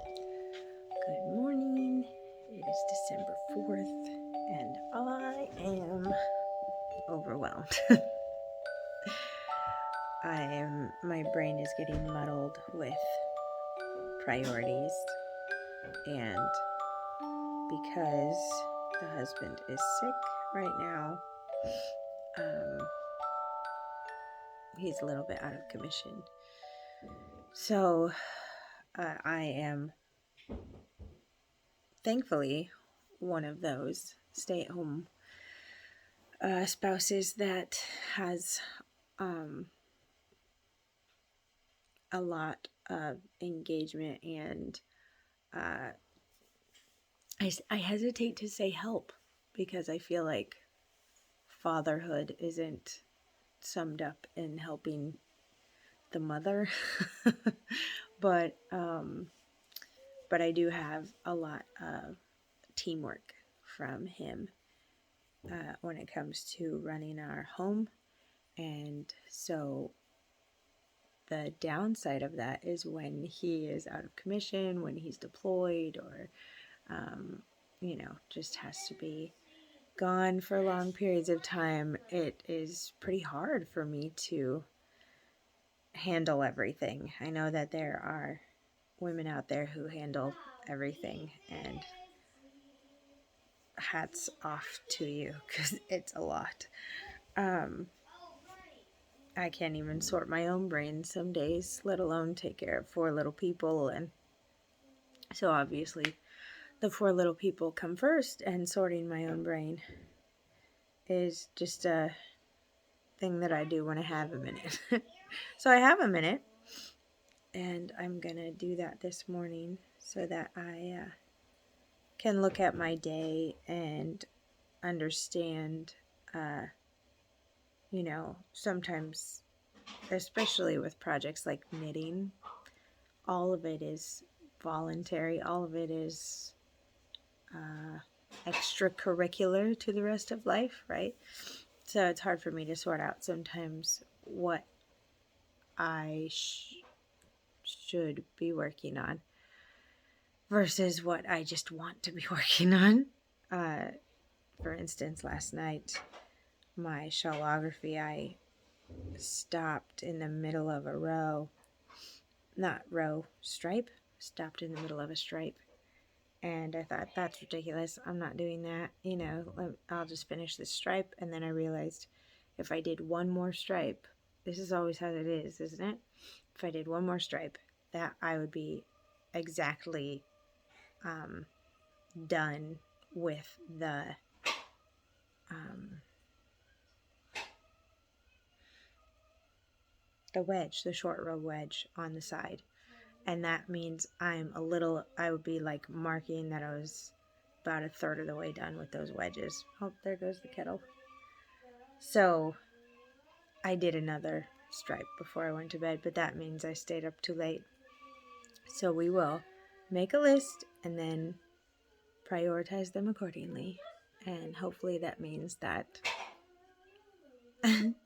Good morning. It is December 4th and I am overwhelmed. My brain is getting muddled with priorities, and because the husband is sick right now, he's a little bit out of commission. So I am thankfully one of those stay-at-home spouses that has a lot of engagement, and I hesitate to say help because I feel like fatherhood isn't summed up in helping the mother. but I do have a lot of teamwork from him when it comes to running our home. And so the downside of that is when he is out of commission, when he's deployed, or just has to be gone for long periods of time, it is pretty hard for me to handle everything. I know that there are women out there who handle everything, and hats off to you because it's a lot. I can't even sort my own brain some days, let alone take care of 4 little people. And so obviously the 4 little people come first, and sorting my own brain is just a thing that I do when I have a minute. So I have a minute, and I'm gonna do that this morning so that I can look at my day and understand, sometimes, especially with projects like knitting, all of it is voluntary, all of it is extracurricular to the rest of life, right? So it's hard for me to sort out sometimes what I should be working on versus what I just want to be working on. For instance, last night, my shawlography, I stopped in the middle of a stripe, stopped in the middle of a stripe. And I thought, that's ridiculous. I'm not doing that. I'll just finish this stripe. And then I realized if I did one more stripe, this is always how it is, isn't it? If I did one more stripe, that I would be exactly done with the wedge, the short row wedge on the side. And that means I would be like marking that I was about a third of the way done with those wedges. Oh, there goes the kettle. So I did another stripe before I went to bed, but that means I stayed up too late. So we will make a list and then prioritize them accordingly. And hopefully that means that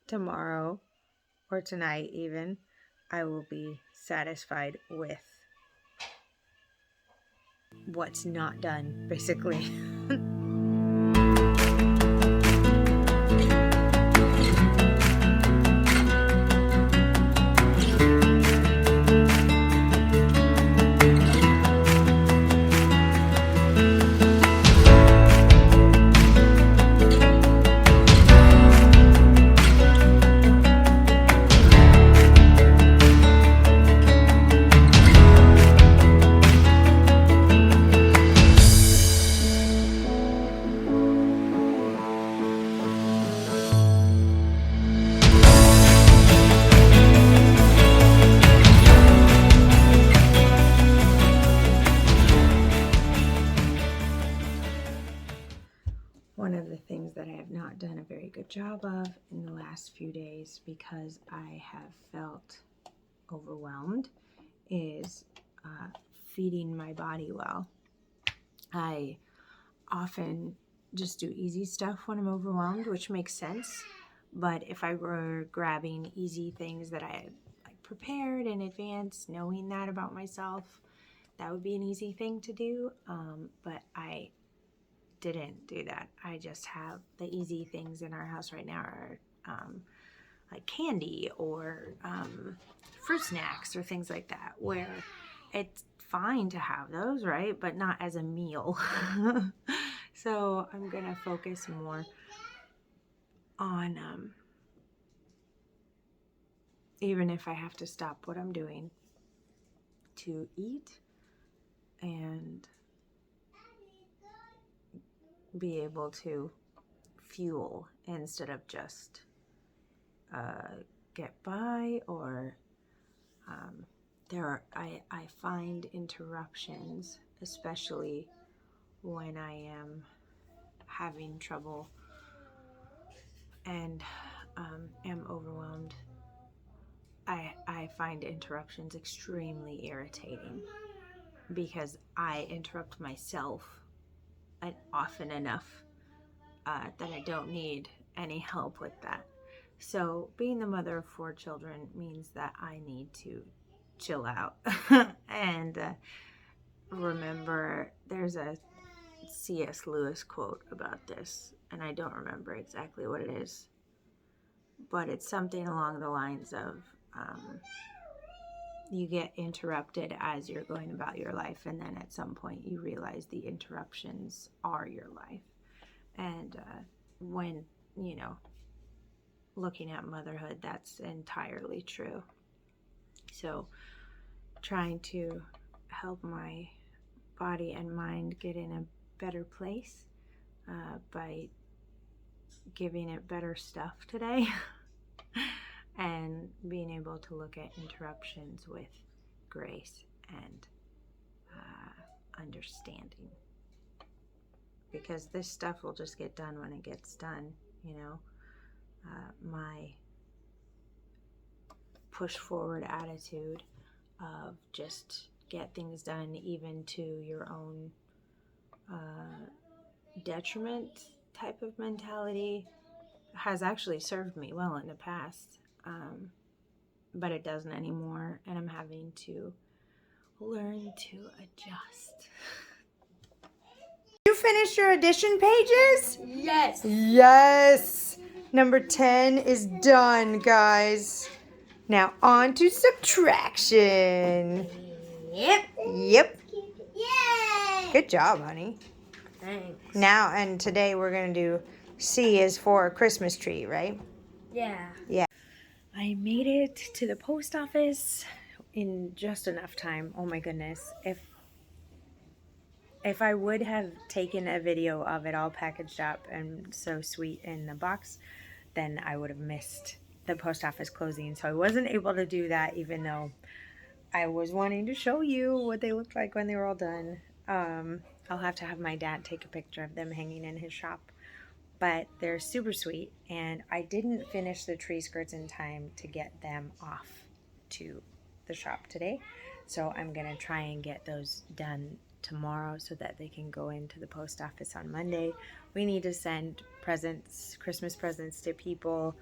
tomorrow or tonight even, I will be satisfied with what's not done, basically. One of the things that I have not done a very good job of in the last few days, because I have felt overwhelmed, is feeding my body well. I often just do easy stuff when I'm overwhelmed, which makes sense. But if I were grabbing easy things that I had prepared in advance, knowing that about myself, that would be an easy thing to do, but I didn't do that. I just have the easy things in our house right now are like candy or fruit snacks or things like that, where it's fine to have those, right? But not as a meal. So I'm gonna focus more on even if I have to stop what I'm doing to eat and be able to fuel instead of just get by, or I find interruptions, especially when I am having trouble and am overwhelmed. I find interruptions extremely irritating because I interrupt myself often enough that I don't need any help with that. So being the mother of 4 children means that I need to chill out and remember, there's a C.S. Lewis quote about this, and I don't remember exactly what it is, but it's something along the lines of you get interrupted as you're going about your life, and then at some point you realize the interruptions are your life. And when, you know, looking at motherhood, that's entirely true. So trying to help my body and mind get in a better place by giving it better stuff today and being able to look at interruptions with grace and understanding, because this stuff will just get done when it gets done, you know. My push forward attitude of just get things done, even to your own detriment type of mentality, has actually served me well in the past, but it doesn't anymore, and I'm having to learn to adjust. You finished your addition pages? Yes. Yes. Number 10 is done, guys. Now on to subtraction. Yep. Yep. Yay. Good job, honey. Thanks. Now, and today we're going to do C is for a Christmas tree, right? Yeah. Yeah. I made it to the post office in just enough time. Oh my goodness. If I would have taken a video of it all packaged up and so sweet in the box, then I would have missed the post office closing. So I wasn't able to do that, even though I was wanting to show you what they looked like when they were all done. I'll have to have my dad take a picture of them hanging in his shop. But they're super sweet, and I didn't finish the tree skirts in time to get them off to the shop today. So I'm going to try and get those done tomorrow so that they can go into the post office on Monday. We need to send presents, Christmas presents to people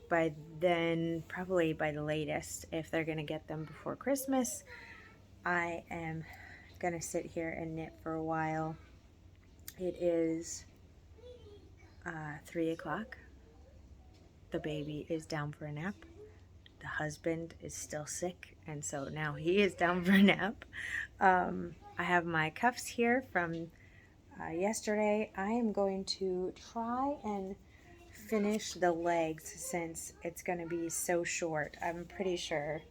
by then, probably by the latest, if they're going to get them before Christmas. I am going to sit here and knit for a while. It is 3 o'clock. The baby is down for a nap. The husband is still sick, and so now he is down for a nap. I have my cuffs here from yesterday. I am going to try and finish the legs since it's going to be so short. I'm pretty sure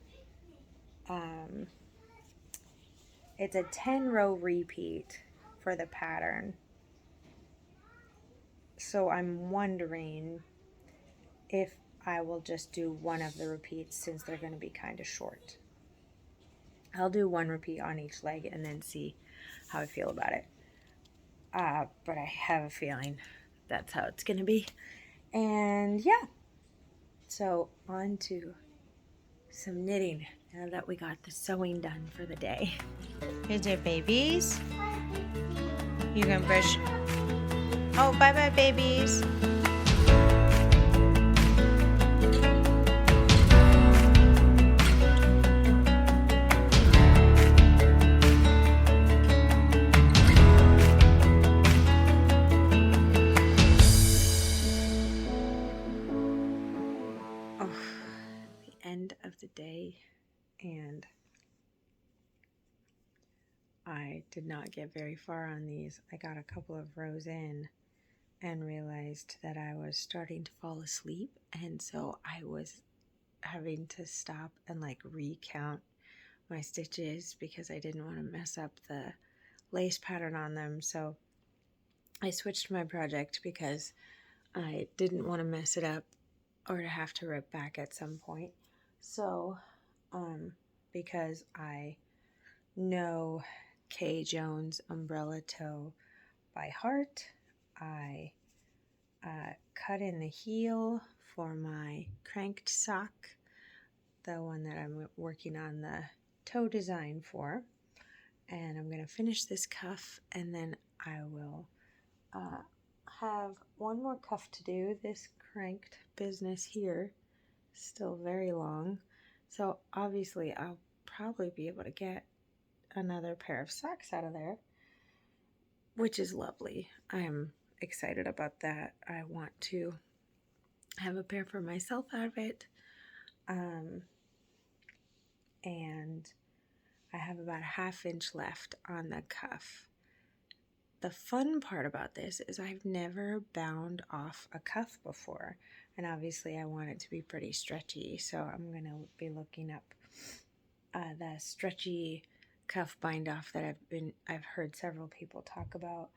it's a 10-row repeat for the pattern. So I'm wondering if I will just do one of the repeats since they're going to be kind of short. I'll do one repeat on each leg and then see how I feel about it. But I have a feeling that's how it's going to be. And yeah, so on to some knitting now that we got the sewing done for the day. Here's your babies. You can brush. Oh, bye-bye, babies. the day, and I did not get very far on these. I got a couple of rows in and realized that I was starting to fall asleep, and so I was having to stop and like recount my stitches because I didn't want to mess up the lace pattern on them. So I switched my project because I didn't want to mess it up or to have to rip back at some point. So because I know Kay Jones umbrella toe by heart, I cut in the heel for my cranked sock, the one that I'm working on the toe design for, and I'm going to finish this cuff, and then I will have one more cuff to do. This cranked business here still very long, so obviously I'll probably be able to get another pair of socks out of there, which is lovely. I'm excited about that. I want to have a pair for myself out of it, and I have about a ½ inch left on the cuff. The fun part about this is I've never bound off a cuff before, and obviously I want it to be pretty stretchy, so I'm going to be looking up the stretchy cuff bind off that I've heard several people talk about.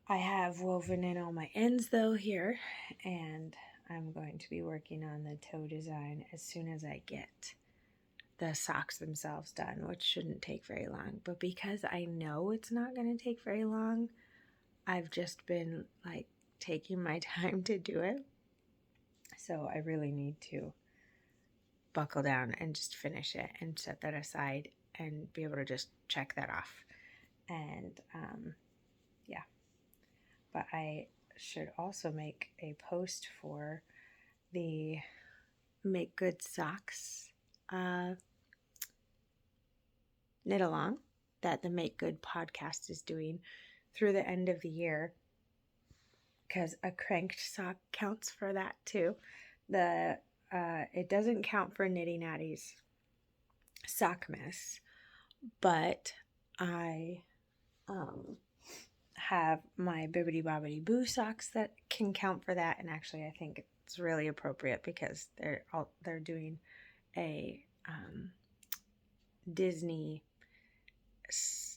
I have woven in all my ends though here, and I'm going to be working on the toe design as soon as I get the socks themselves done, which shouldn't take very long. But because I know it's not going to take very long, I've just been like taking my time to do it. So I really need to buckle down and just finish it and set that aside and be able to just check that off. And yeah, but I should also make a post for the Make Good Socks knit along that the Make Good podcast is doing through the end of the year, because a cranked sock counts for that too. It doesn't count for Knitting Addie's Sockmas, but I have my Bibbidi Bobbidi Boo socks that can count for that, and actually I think it's really appropriate because they're doing a Disney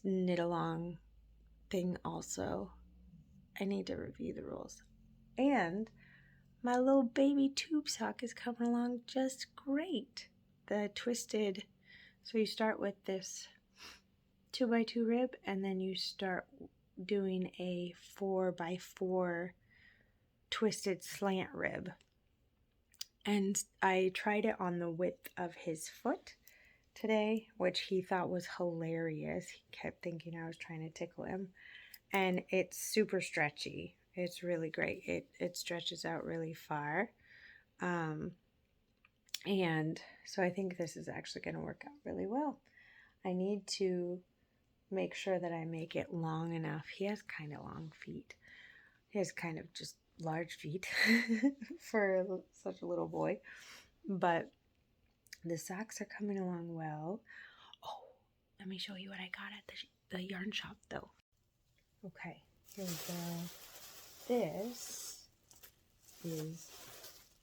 knit along thing also. I need to review the rules. And my little baby tube sock is coming along just great. The twisted, so you start with this 2x2 rib, and then you start doing a 4x4 twisted slant rib. And I tried it on the width of his foot today, which he thought was hilarious. He kept thinking I was trying to tickle him. And it's super stretchy. It's really great. It stretches out really far. And so I think this is actually going to work out really well. I need to make sure that I make it long enough. He has kind of long feet. He has kind of just large feet for such a little boy. But the socks are coming along well. Oh, let me show you what I got at the yarn shop though. Okay, here we go. This is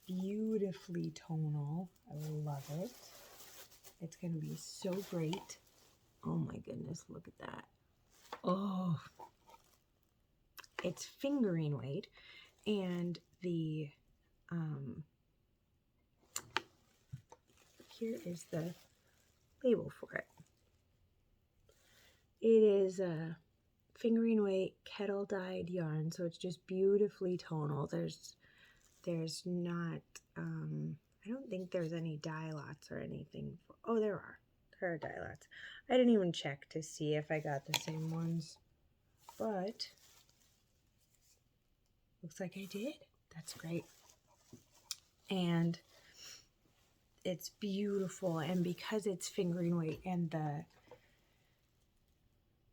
beautifully tonal. I love it. It's going to be so great. Oh my goodness, look at that. Oh, it's fingering weight, and the here is the label for it. It is a fingering weight kettle dyed yarn, so it's just beautifully tonal. There's not I don't think there's any dye lots or anything. Oh, there are dye lots. I didn't even check to see if I got the same ones, but looks like I did. That's great. And it's beautiful, and because it's fingering weight, and the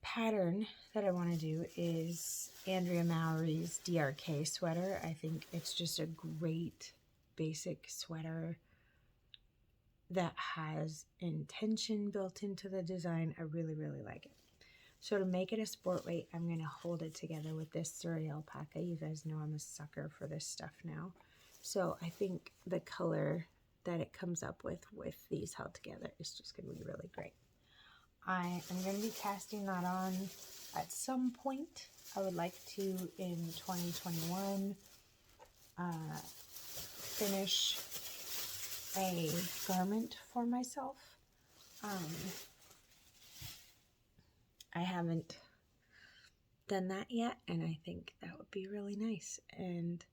pattern that I want to do is Andrea Mallory's DRK sweater. I think it's just a great basic sweater that has intention built into the design. I really, really like it. So to make it a sport weight, I'm going to hold it together with this Surrey alpaca. You guys know I'm a sucker for this stuff now. So I think the color that it comes up with these held together is just going to be really great. I am going to be casting that on at some point. I would like to, in 2021, finish a garment for myself. I haven't done that yet, and I think that would be really nice. And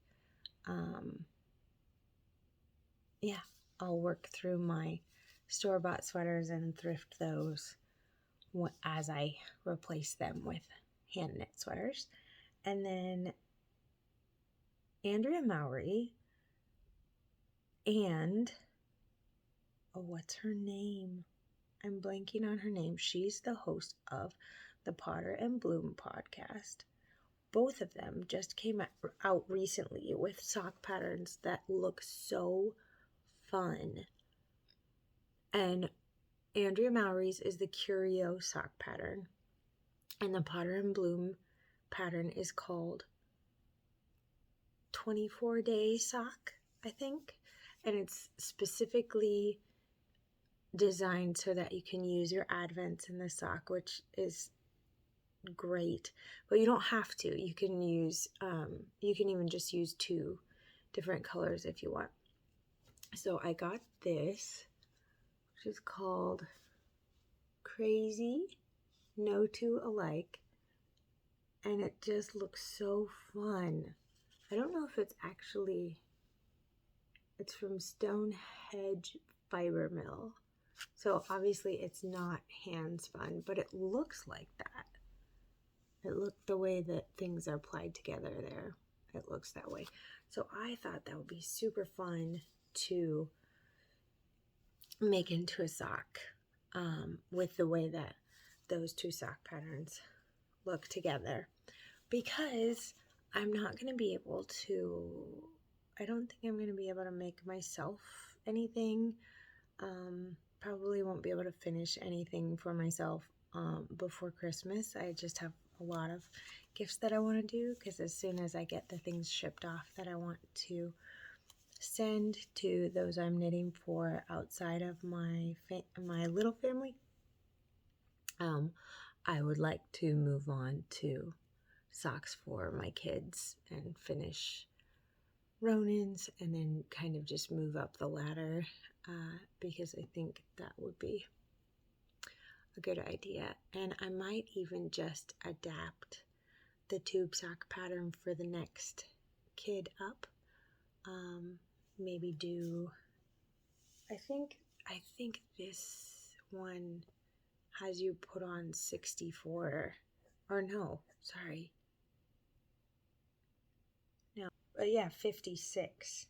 yeah, I'll work through my store-bought sweaters and thrift those as I replace them with hand knit sweaters. And then Andrea Mowry and what's her name? I'm blanking on her name. She's the host of the Potter and Bloom podcast. Both of them just came out recently with sock patterns that look so fun. And Andrea Mowry's is the Curio sock pattern, and the Potter and Bloom pattern is called 24-day sock, I think. And it's specifically designed so that you can use your advents in the sock, which is great. But you don't have to. You can use, you can even just use 2 different colors if you want. So I got this, which is called Crazy No Two Alike, and it just looks so fun. I don't know if it's actually, it's from Stonehenge Fiber Mill, so obviously it's not hand spun, but it looks like that. It looked the way that things are applied together there, it looks that way. So I thought that would be super fun to make into a sock, with the way that those 2 sock patterns look together, because I'm not going to be able to, I don't think I'm going to be able to make myself anything. Probably won't be able to finish anything for myself before Christmas. I just have a lot of gifts that I want to do, because as soon as I get the things shipped off that I want to send to those I'm knitting for outside of my little family, I would like to move on to socks for my kids and finish Ronan's, and then kind of just move up the ladder, because I think that would be a good idea. And I might even just adapt the tube sock pattern for the next kid up. Maybe do, I think this one has you put on 64, or no, sorry. No, yeah, 56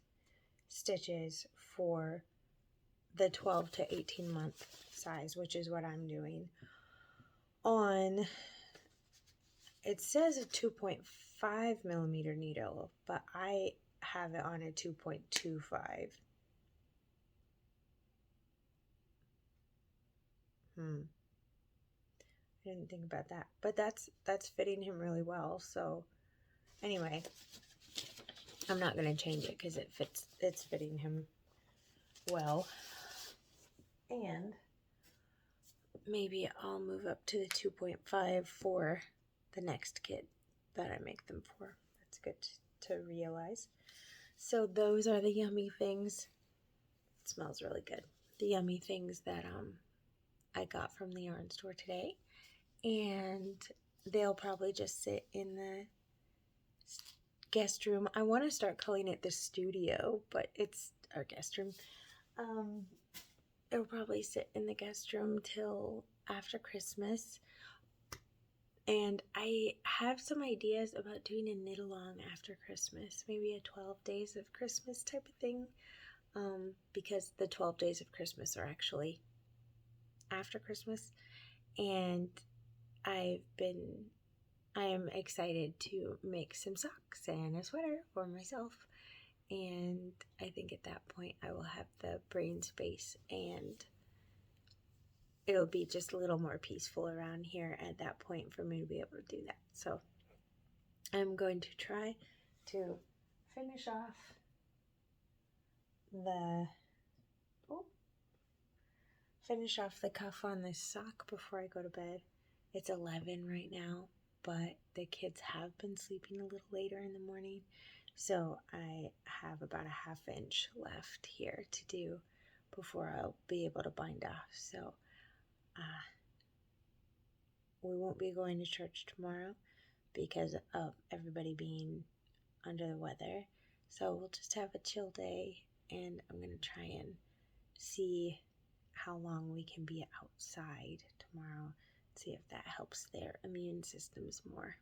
stitches for the 12 to 18 month size, which is what I'm doing on, it says a 2.5 millimeter needle, but I have it on a 2.25. I didn't think about that, but that's fitting him really well. So anyway, I'm not going to change it because it's fitting him well. And maybe I'll move up to the 2.5 for the next kid that I make them for. That's good to realize. So those are the yummy things. It smells really good. The yummy things that I got from the yarn store today. And they'll probably just sit in the guest room. I want to start calling it the studio, but it's our guest room. It'll probably sit in the guest room till after Christmas. And I have some ideas about doing a knit along after Christmas, maybe a 12 days of Christmas type of thing, because the 12 days of Christmas are actually after Christmas. And I am excited to make some socks and a sweater for myself. And I think at that point I will have the brain space and it'll be just a little more peaceful around here at that point for me to be able to do that. So I'm going to try to finish off the cuff on this sock before I go to bed. It's 11 right now, but the kids have been sleeping a little later in the morning, so I have about a half inch left here to do before I'll be able to bind off. So we won't be going to church tomorrow because of everybody being under the weather. So we'll just have a chill day, and I'm going to try and see how long we can be outside tomorrow, see if that helps their immune systems more.